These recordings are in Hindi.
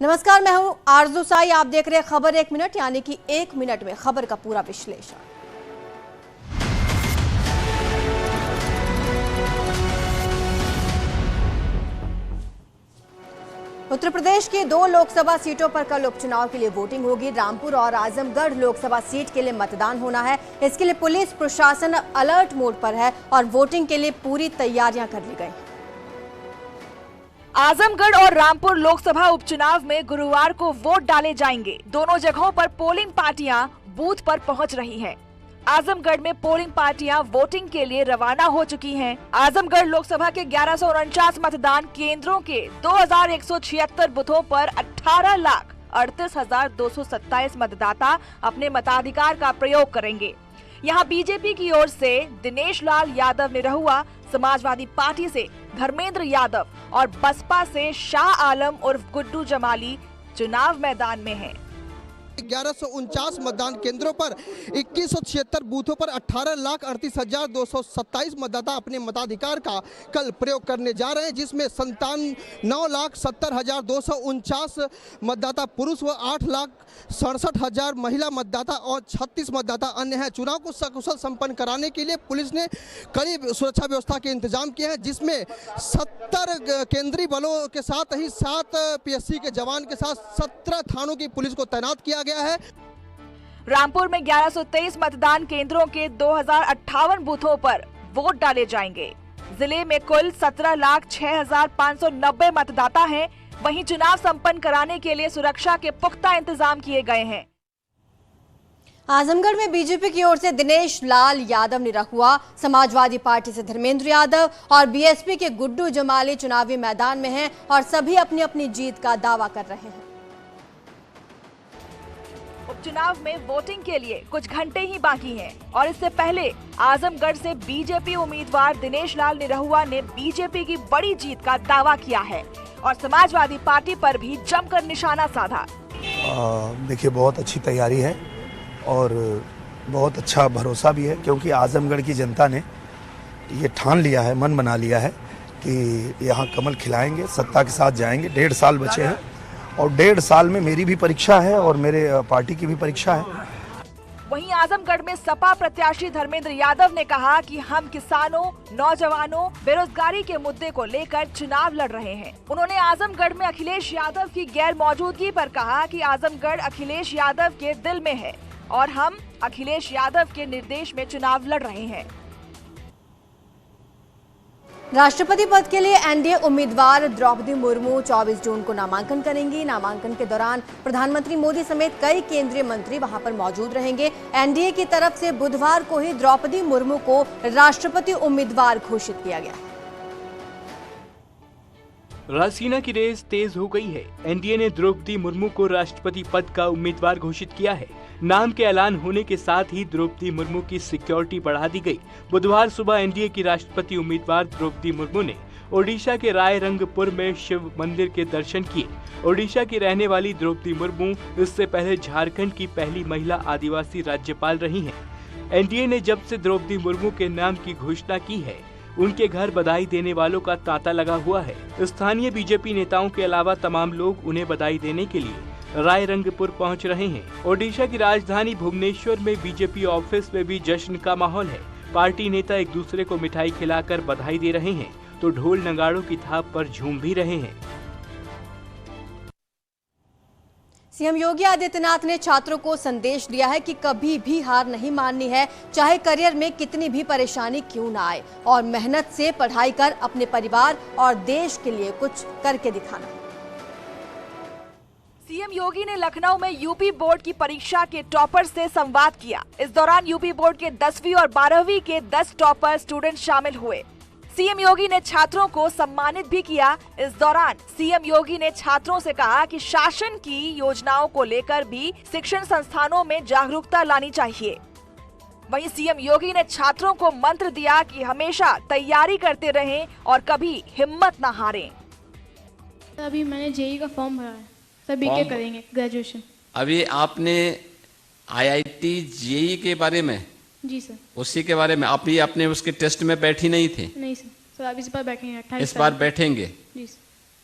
नमस्कार, मैं हूं आरजू साई। आप देख रहे हैं खबर एक मिनट, यानी कि एक मिनट में खबर का पूरा विश्लेषण। उत्तर प्रदेश की 2 लोकसभा सीटों पर कल उपचुनाव के लिए वोटिंग होगी। रामपुर और आजमगढ़ लोकसभा सीट के लिए मतदान होना है। इसके लिए पुलिस प्रशासन अलर्ट मोड पर है और वोटिंग के लिए पूरी तैयारियां कर ली गई हैं। आजमगढ़ और रामपुर लोकसभा उपचुनाव में गुरुवार को वोट डाले जाएंगे। दोनों जगहों पर पोलिंग पार्टियां बूथ पर पहुंच रही हैं। आजमगढ़ में पोलिंग पार्टियां वोटिंग के लिए रवाना हो चुकी हैं। आजमगढ़ लोकसभा के 1149 मतदान केंद्रों के 2176 बूथों पर 18,38,227 मतदाता अपने मताधिकार का प्रयोग करेंगे। यहाँ बीजेपी की ओर से दिनेश लाल यादव निरहुआ, समाजवादी पार्टी से धर्मेंद्र यादव और बसपा से शाह आलम उर्फ गुड्डू जमाली चुनाव मैदान में हैं। 1149 मतदान केंद्रों पर 2176 बूथों पर 18,38,227 मतदाता अपने मताधिकार का कल प्रयोग करने जा रहे हैं, जिसमें 9,70,249 मतदाता पुरुष व 8,67,000 महिला मतदाता और 36 मतदाता अन्य हैं। चुनाव को सकुशल संपन्न कराने के लिए पुलिस ने कड़ी सुरक्षा व्यवस्था के इंतजाम किए हैं, जिसमें 70 केंद्रीय बलों के साथ ही 7 पीएससी के जवान के साथ 17 थानों की पुलिस को तैनात किया गया है। रामपुर में 1123 मतदान केंद्रों के 2058 बूथों पर वोट डाले जाएंगे। जिले में कुल 17,06,590 मतदाता हैं। वहीं चुनाव संपन्न कराने के लिए सुरक्षा के पुख्ता इंतजाम किए गए हैं। आजमगढ़ में बीजेपी की ओर से दिनेश लाल यादव निरहुआ, समाजवादी पार्टी से धर्मेंद्र यादव और बीएसपी के गुड्डू जमाली चुनावी मैदान में हैं और सभी अपनी अपनी जीत का दावा कर रहे हैं। उपचुनाव में वोटिंग के लिए कुछ घंटे ही बाकी हैं और इससे पहले आजमगढ़ से बीजेपी उम्मीदवार दिनेश लाल निरहुआ ने बीजेपी की बड़ी जीत का दावा किया है और समाजवादी पार्टी पर भी जमकर निशाना साधा। देखिए, बहुत अच्छी तैयारी है और बहुत अच्छा भरोसा भी है, क्योंकि आजमगढ़ की जनता ने ये ठान लिया है, मन बना लिया है कि यहाँ कमल खिलाएंगे, सत्ता के साथ जाएंगे। 1.5 साल बचे हैं और 1.5 साल में मेरी भी परीक्षा है और मेरे पार्टी की भी परीक्षा है। वहीं आजमगढ़ में सपा प्रत्याशी धर्मेंद्र यादव ने कहा कि हम किसानों, नौजवानों, बेरोजगारी के मुद्दे को लेकर चुनाव लड़ रहे हैं। उन्होंने आजमगढ़ में अखिलेश यादव की गैर मौजूदगी पर कहा कि आजमगढ़ अखिलेश यादव के दिल में है और हम अखिलेश यादव के निर्देश में चुनाव लड़ रहे हैं। राष्ट्रपति पद के लिए एनडीए उम्मीदवार द्रौपदी मुर्मू 24 जून को नामांकन करेंगी। नामांकन के दौरान प्रधानमंत्री मोदी समेत कई केंद्रीय मंत्री वहां पर मौजूद रहेंगे। एनडीए की तरफ से बुधवार को ही द्रौपदी मुर्मू को राष्ट्रपति उम्मीदवार घोषित किया गया। राजसेना की रेस तेज हो गई है। एनडीए ने द्रौपदी मुर्मू को राष्ट्रपति पद का उम्मीदवार घोषित किया है। नाम के ऐलान होने के साथ ही द्रौपदी मुर्मू की सिक्योरिटी बढ़ा दी गई। बुधवार सुबह एनडीए की राष्ट्रपति उम्मीदवार द्रौपदी मुर्मू ने ओडिशा के रायरंगपुर में शिव मंदिर के दर्शन किए। ओडिशा की रहने वाली द्रौपदी मुर्मू इससे पहले झारखंड की पहली महिला आदिवासी राज्यपाल रही हैं। एनडीए ने जब से द्रौपदी मुर्मू के नाम की घोषणा की है, उनके घर बधाई देने वालों का तांता लगा हुआ है। स्थानीय बीजेपी नेताओं के अलावा तमाम लोग उन्हें बधाई देने के लिए रायरंगपुर पहुंच रहे हैं। ओडिशा की राजधानी भुवनेश्वर में बीजेपी ऑफिस में भी जश्न का माहौल है। पार्टी नेता एक दूसरे को मिठाई खिलाकर बधाई दे रहे हैं तो ढोल नगाड़ों की थाप पर झूम भी रहे हैं। सीएम योगी आदित्यनाथ ने छात्रों को संदेश दिया है कि कभी भी हार नहीं माननी है, चाहे करियर में कितनी भी परेशानी क्यों ना आए, और मेहनत से पढ़ाई कर अपने परिवार और देश के लिए कुछ करके दिखाना। सीएम योगी ने लखनऊ में यूपी बोर्ड की परीक्षा के टॉपर से संवाद किया। इस दौरान यूपी बोर्ड के 10वीं और 12वीं के 10 टॉपर स्टूडेंट शामिल हुए। सीएम योगी ने छात्रों को सम्मानित भी किया। इस दौरान सीएम योगी ने छात्रों से कहा कि शासन की योजनाओं को लेकर भी शिक्षण संस्थानों में जागरूकता लानी चाहिए। वहीं सीएम योगी ने छात्रों को मंत्र दिया कि हमेशा तैयारी करते रहें और कभी हिम्मत न हारें। अभी मैंने जेईई का फॉर्म भरा है, सभी के करेंगे ग्रेजुएशन। अभी आपने आईआईटी जेईई के बारे में? जी सर। उसी के बारे में आप ही अपने उसके टेस्ट में बैठी नहीं थे? नहीं सर, अब इस बार बैठेंगे। इस बार बैठेंगे? जी सर।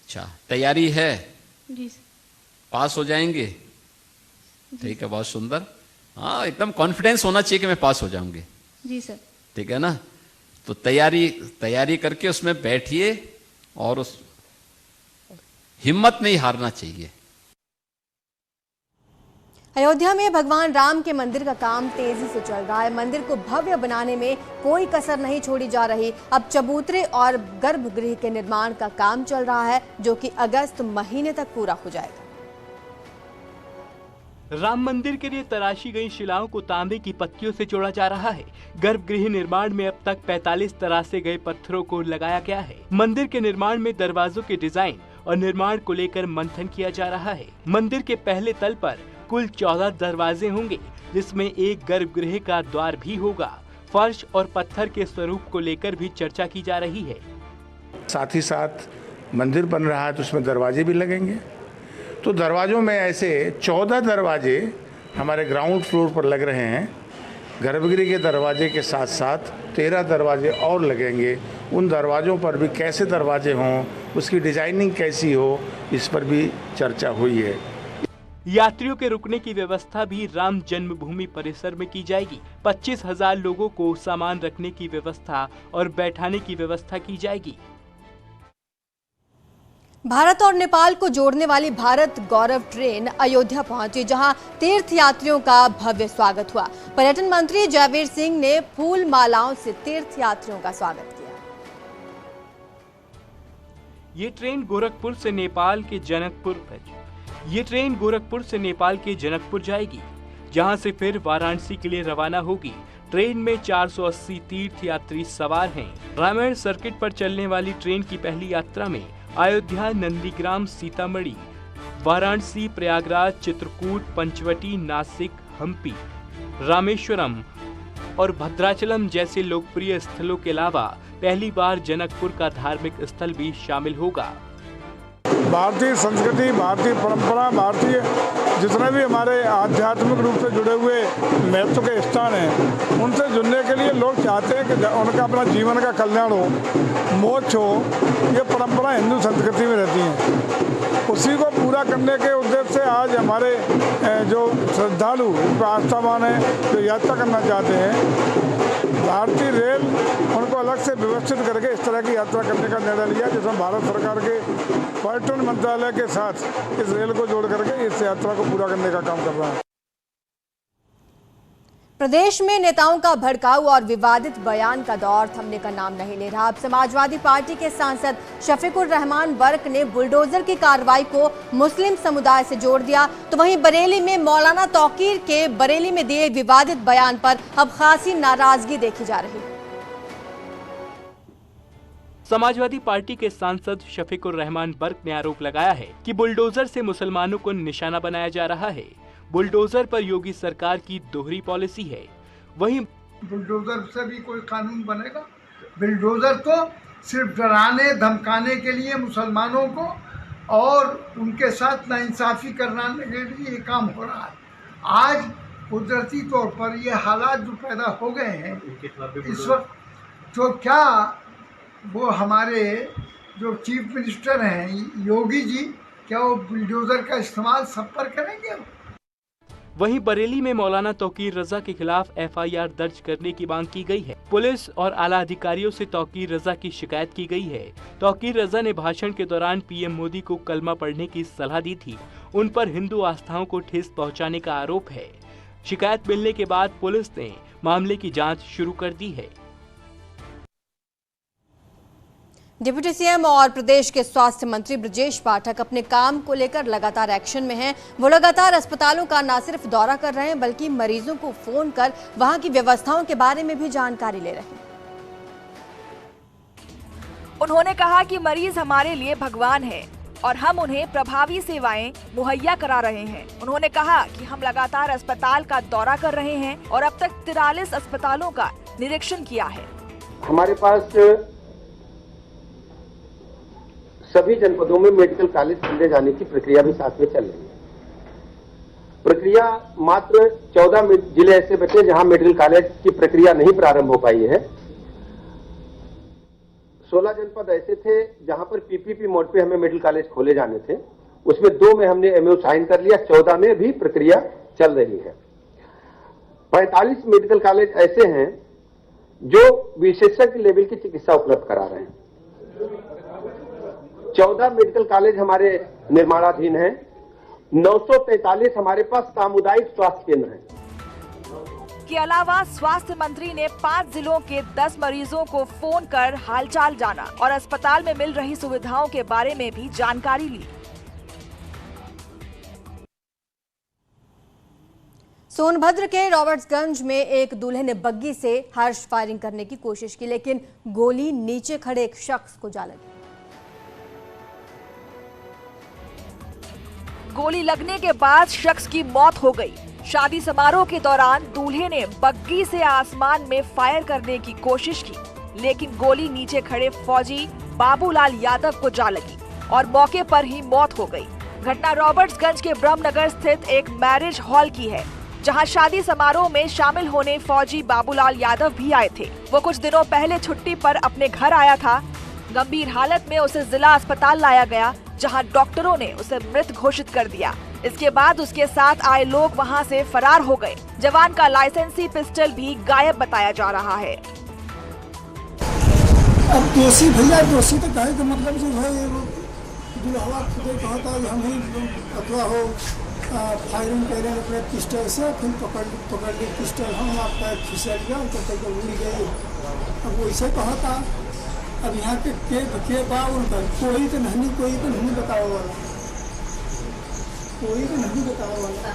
अच्छा, तैयारी है? जी सर। पास हो जाएंगे? ठीक है, बहुत सुंदर। हाँ, एकदम कॉन्फिडेंस होना चाहिए कि मैं पास हो जाऊंगी। जी सर। ठीक है ना? तो तैयारी करके उसमें बैठिए और उस हिम्मत नहीं हारना चाहिए। अयोध्या में भगवान राम के मंदिर का काम तेजी से चल रहा है। मंदिर को भव्य बनाने में कोई कसर नहीं छोड़ी जा रही। अब चबूतरे और गर्भगृह के निर्माण का काम चल रहा है, जो कि अगस्त महीने तक पूरा हो जाएगा। राम मंदिर के लिए तराशी गई शिलाओं को तांबे की पत्तियों से जोड़ा जा रहा है। गर्भगृह निर्माण में अब तक 45 तरासे गए पत्थरों को लगाया गया है। मंदिर के निर्माण में दरवाजों के डिजाइन और निर्माण को लेकर मंथन किया जा रहा है। मंदिर के पहले तल पर कुल 14 दरवाजे होंगे, जिसमें एक गर्भगृह का द्वार भी होगा। फर्श और पत्थर के स्वरूप को लेकर भी चर्चा की जा रही है। साथ ही साथ मंदिर बन रहा है तो उसमें दरवाजे भी लगेंगे। तो दरवाजों में ऐसे 14 दरवाजे हमारे ग्राउंड फ्लोर पर लग रहे हैं। गर्भगृह के दरवाजे के साथ साथ 13 दरवाजे और लगेंगे। उन दरवाजों पर भी कैसे दरवाजे हों, उसकी डिजाइनिंग कैसी हो, इस पर भी चर्चा हुई है। यात्रियों के रुकने की व्यवस्था भी राम जन्मभूमि परिसर में की जाएगी। 25,000 लोगों को सामान रखने की व्यवस्था और बैठाने की व्यवस्था की जाएगी। भारत और नेपाल को जोड़ने वाली भारत गौरव ट्रेन अयोध्या पहुंची, जहां तीर्थ यात्रियों का भव्य स्वागत हुआ। पर्यटन मंत्री जयवीर सिंह ने फूल मालाओं से तीर्थ यात्रियों का स्वागत किया। ये ट्रेन गोरखपुर से नेपाल के जनकपुर जाएगी, जहां से फिर वाराणसी के लिए रवाना होगी। ट्रेन में 480 तीर्थ यात्री सवार हैं। रामायण सर्किट पर चलने वाली ट्रेन की पहली यात्रा में अयोध्या, नंदीग्राम, सीतामढ़ी, वाराणसी, प्रयागराज, चित्रकूट, पंचवटी, नासिक, हम्पी, रामेश्वरम और भद्राचलम जैसे लोकप्रिय स्थलों के अलावा पहली बार जनकपुर का धार्मिक स्थल भी शामिल होगा। भारतीय संस्कृति, भारतीय परंपरा, भारतीय जितने भी हमारे आध्यात्मिक रूप से जुड़े हुए महत्व के स्थान हैं, उनसे जुड़ने के लिए लोग चाहते हैं कि उनका अपना जीवन का कल्याण हो, मोक्ष हो। ये परंपरा हिंदू संस्कृति में रहती है। उसी को पूरा करने के उद्देश्य से आज हमारे जो श्रद्धालु, आस्थावान हैं, जो यात्रा करना चाहते हैं, भारतीय रेल उनको अलग से व्यवस्थित करके इस तरह की यात्रा करने का निर्णय लिया, जिसमें भारत सरकार के पर्यटन मंत्रालय के साथ इस रेल को जोड़ करके इस यात्रा को पूरा करने का काम कर रहा है। प्रदेश में नेताओं का भड़काऊ और विवादित बयान का दौर थमने का नाम नहीं ले रहा। अब समाजवादी पार्टी के सांसद शफीकुर रहमान बर्क ने बुलडोजर की कार्रवाई को मुस्लिम समुदाय से जोड़ दिया, तो वहीं बरेली में मौलाना तौकीर के बरेली में दिए विवादित बयान पर अब खासी नाराजगी देखी जा रही है। समाजवादी पार्टी के सांसद शफीकुर रहमान बर्क ने आरोप लगाया है कि बुलडोजर से मुसलमानों को निशाना बनाया जा रहा है। बुलडोजर पर योगी सरकार की दोहरी पॉलिसी है। वहीं बुलडोजर से भी कोई कानून बनेगा? बुलडोजर तो सिर्फ डराने धमकाने के लिए मुसलमानों को और उनके साथ नाइंसाफी कराने के लिए ये काम हो रहा है। आज कुदरती तौर पर ये हालात जो पैदा हो गए हैं इस वक्त, तो क्या वो हमारे जो चीफ मिनिस्टर हैं योगी जी, क्या वो बुलडोजर का इस्तेमाल सब पर करेंगे? वहीं बरेली में मौलाना तौकीर रजा के खिलाफ FIR दर्ज करने की मांग की गई है। पुलिस और आला अधिकारियों से तौकीर रजा की शिकायत की गई है। तौकीर रजा ने भाषण के दौरान PM मोदी को कलमा पढ़ने की सलाह दी थी। उन पर हिंदू आस्थाओं को ठेस पहुंचाने का आरोप है। शिकायत मिलने के बाद पुलिस ने मामले की जाँच शुरू कर दी है। डिप्टी CM और प्रदेश के स्वास्थ्य मंत्री ब्रजेश पाठक अपने काम को लेकर लगातार एक्शन में हैं। वो लगातार अस्पतालों का न सिर्फ दौरा कर रहे हैं, बल्कि मरीजों को फोन कर वहां की व्यवस्थाओं के बारे में भी जानकारी ले रहे हैं। उन्होंने कहा कि मरीज हमारे लिए भगवान है और हम उन्हें प्रभावी सेवाएं मुहैया करा रहे हैं। उन्होंने कहा कि हम लगातार अस्पताल का दौरा कर रहे हैं और अब तक 43 अस्पतालों का निरीक्षण किया है। हमारे पास सभी जनपदों में मेडिकल कॉलेज खोले जाने की प्रक्रिया भी साथ में चल रही है। प्रक्रिया मात्र 14 जिले ऐसे बचे जहां मेडिकल कॉलेज की प्रक्रिया नहीं प्रारंभ हो पाई है। 16 जनपद ऐसे थे जहां पर PPP मोड पे हमें मेडिकल कॉलेज खोले जाने थे, उसमें 2 में हमने MOU साइन कर लिया, 14 में भी प्रक्रिया चल रही है। 45 मेडिकल कॉलेज ऐसे हैं जो विशेषज्ञ लेवल की चिकित्सा उपलब्ध करा रहे हैं। 14 मेडिकल कॉलेज हमारे निर्माणाधीन हैं। 943 हमारे पास सामुदायिक स्वास्थ्य केंद्र हैं। के अलावा स्वास्थ्य मंत्री ने 5 जिलों के 10 मरीजों को फोन कर हालचाल जाना और अस्पताल में मिल रही सुविधाओं के बारे में भी जानकारी ली। सोनभद्र के रॉबर्ट्सगंज में एक दूल्हे ने बग्गी से हर्ष फायरिंग करने की कोशिश की, लेकिन गोली नीचे खड़े एक शख्स को जा लगी। गोली लगने के बाद शख्स की मौत हो गई। शादी समारोह के दौरान दूल्हे ने बग्गी से आसमान में फायर करने की कोशिश की, लेकिन गोली नीचे खड़े फौजी बाबूलाल यादव को जा लगी और मौके पर ही मौत हो गई। घटना रॉबर्ट्सगंज के ब्रह्मनगर स्थित एक मैरिज हॉल की है, जहां शादी समारोह में शामिल होने फौजी बाबूलाल यादव भी आए थे। वो कुछ दिनों पहले छुट्टी पर अपने घर आया था। गंभीर हालत में उसे जिला अस्पताल लाया गया, जहां डॉक्टरों ने उसे मृत घोषित कर दिया। इसके बाद उसके साथ आए लोग वहां से फरार हो गए। जवान का लाइसेंसी पिस्टल भी गायब बताया जा रहा है। अब दोषी भैया दोषी तो कहे का मतलब जो है दुल्हा खुदे कहा था हम ही अथवा हो फायरिंग कर रहे अपने पिस्टल से, फिर पकड़ ली पिस्टल, हम आपका फिसल गया तो उड़ गए। अब वैसे कहा था। अब यहाँ के बा उनका कोई तो नहीं बताने वाला, कोई तो नहीं बताने वाला।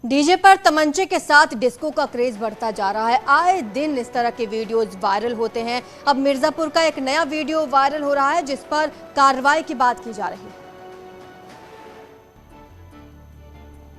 डीजे पर तमंचे के साथ डिस्को का क्रेज बढ़ता जा रहा है। आए दिन इस तरह के वीडियोज वायरल होते हैं। अब मिर्जापुर का एक नया वीडियो वायरल हो रहा है, जिस पर कार्रवाई की बात की जा रही है।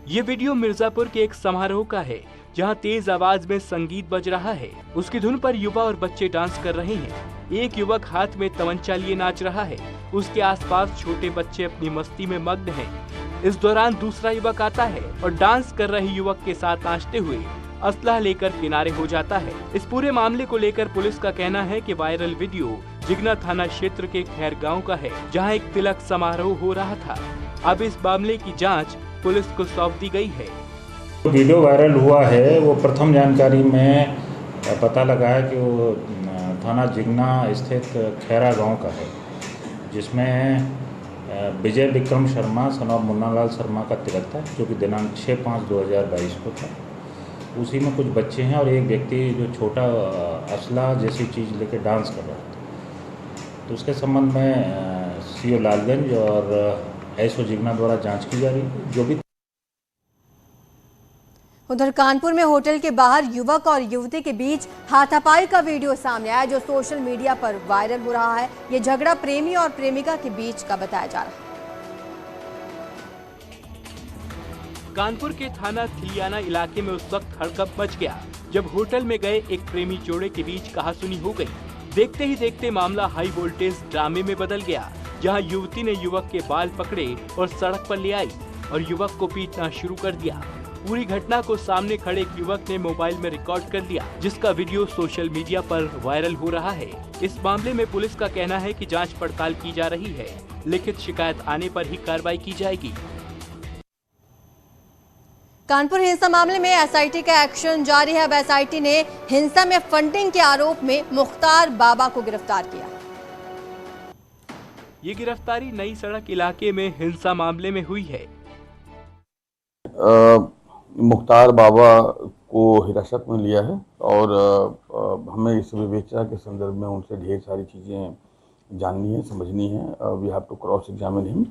ये वीडियो मिर्जापुर के एक समारोह का है, जहां तेज आवाज में संगीत बज रहा है। उसकी धुन पर युवा और बच्चे डांस कर रहे हैं। एक युवक हाथ में तमंचा लिए नाच रहा है। उसके आसपास छोटे बच्चे अपनी मस्ती में मग्न हैं। इस दौरान दूसरा युवक आता है और डांस कर रहे युवक के साथ नाचते हुए असला लेकर किनारे हो जाता है। इस पूरे मामले को लेकर पुलिस का कहना है कि वायरल वीडियो जिगना थाना क्षेत्र के खैर गाँव का है, जहाँ एक तिलक समारोह हो रहा था। अब इस मामले की जाँच पुलिस को सौंप दी गई है। वीडियो वायरल हुआ है, वो प्रथम जानकारी में पता लगा है कि वो थाना जिगना स्थित खैरा गांव का है, जिसमें विजय विक्रम शर्मा सन ऑफ मुन्नालाल शर्मा का तिलक था, जो कि दिनांक 6/5/2022 को था। उसी में कुछ बच्चे हैं और एक व्यक्ति जो छोटा असला जैसी चीज़ लेकर डांस कर रहा था। तो उसके संबंध में CO लालगंज और SO जिगना द्वारा जाँच की जा रही है। जो भी उधर कानपुर में होटल के बाहर युवक और युवती के बीच हाथापाई का वीडियो सामने आया, जो सोशल मीडिया पर वायरल हो रहा है। ये झगड़ा प्रेमी और प्रेमिका के बीच का बताया जा रहा है। कानपुर के थाना थिलियाना इलाके में उस वक्त हड़कंप मच गया, जब होटल में गए एक प्रेमी जोड़े के बीच कहासुनी हो गई। देखते ही देखते मामला हाई वोल्टेज ड्रामे में बदल गया, जहां युवती ने युवक के बाल पकड़े और सड़क पर ले आई और युवक को पीटना शुरू कर दिया। पूरी घटना को सामने खड़े एक युवक ने मोबाइल में रिकॉर्ड कर लिया, जिसका वीडियो सोशल मीडिया पर वायरल हो रहा है। इस मामले में पुलिस का कहना है कि जांच पड़ताल की जा रही है। लिखित शिकायत आने पर ही कार्रवाई की जाएगी। कानपुर हिंसा मामले में SIT का एक्शन जारी है। अब SIT ने हिंसा में फंडिंग के आरोप में मुख्तार बाबा को गिरफ्तार किया। ये गिरफ्तारी नई सड़क इलाके में हिंसा मामले में हुई है। मुख्तार बाबा को हिरासत में लिया है और हमें इस विवेचना के संदर्भ में उनसे ढेर सारी चीज़ें जाननी है, समझनी है। We have to cross examine him.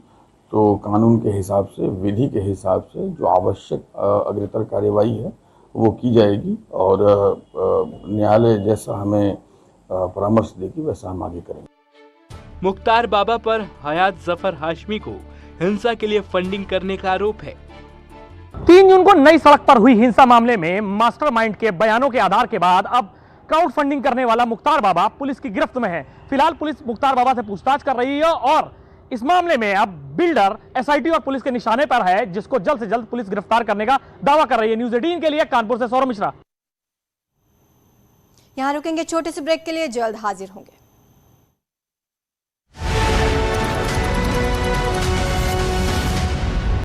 तो कानून के हिसाब से, विधि के हिसाब से जो आवश्यक अग्रतर कार्यवाही है वो की जाएगी और न्यायालय जैसा हमें परामर्श देगी वैसा हम आगे करेंगे। मुख्तार बाबा पर हयात जफर हाशमी को हिंसा के लिए फंडिंग करने का आरोप है। 3 जून को नई सड़क पर हुई हिंसा मामले में मास्टरमाइंड के बयानों के आधार के बाद अब क्राउड फंडिंग करने वाला मुख्तार बाबा पुलिस की गिरफ्त में है। फिलहाल पुलिस मुख्तार बाबा से पूछताछ कर रही है और इस मामले में अब बिल्डर SIT और पुलिस के निशाने पर है, जिसको जल्द से जल्द पुलिस गिरफ्तार करने का दावा कर रही है। न्यूज़ 18 के लिए कानपुर से सौरभ मिश्रा। यहां रुकेंगे छोटे से ब्रेक के लिए, जल्द हाजिर होंगे।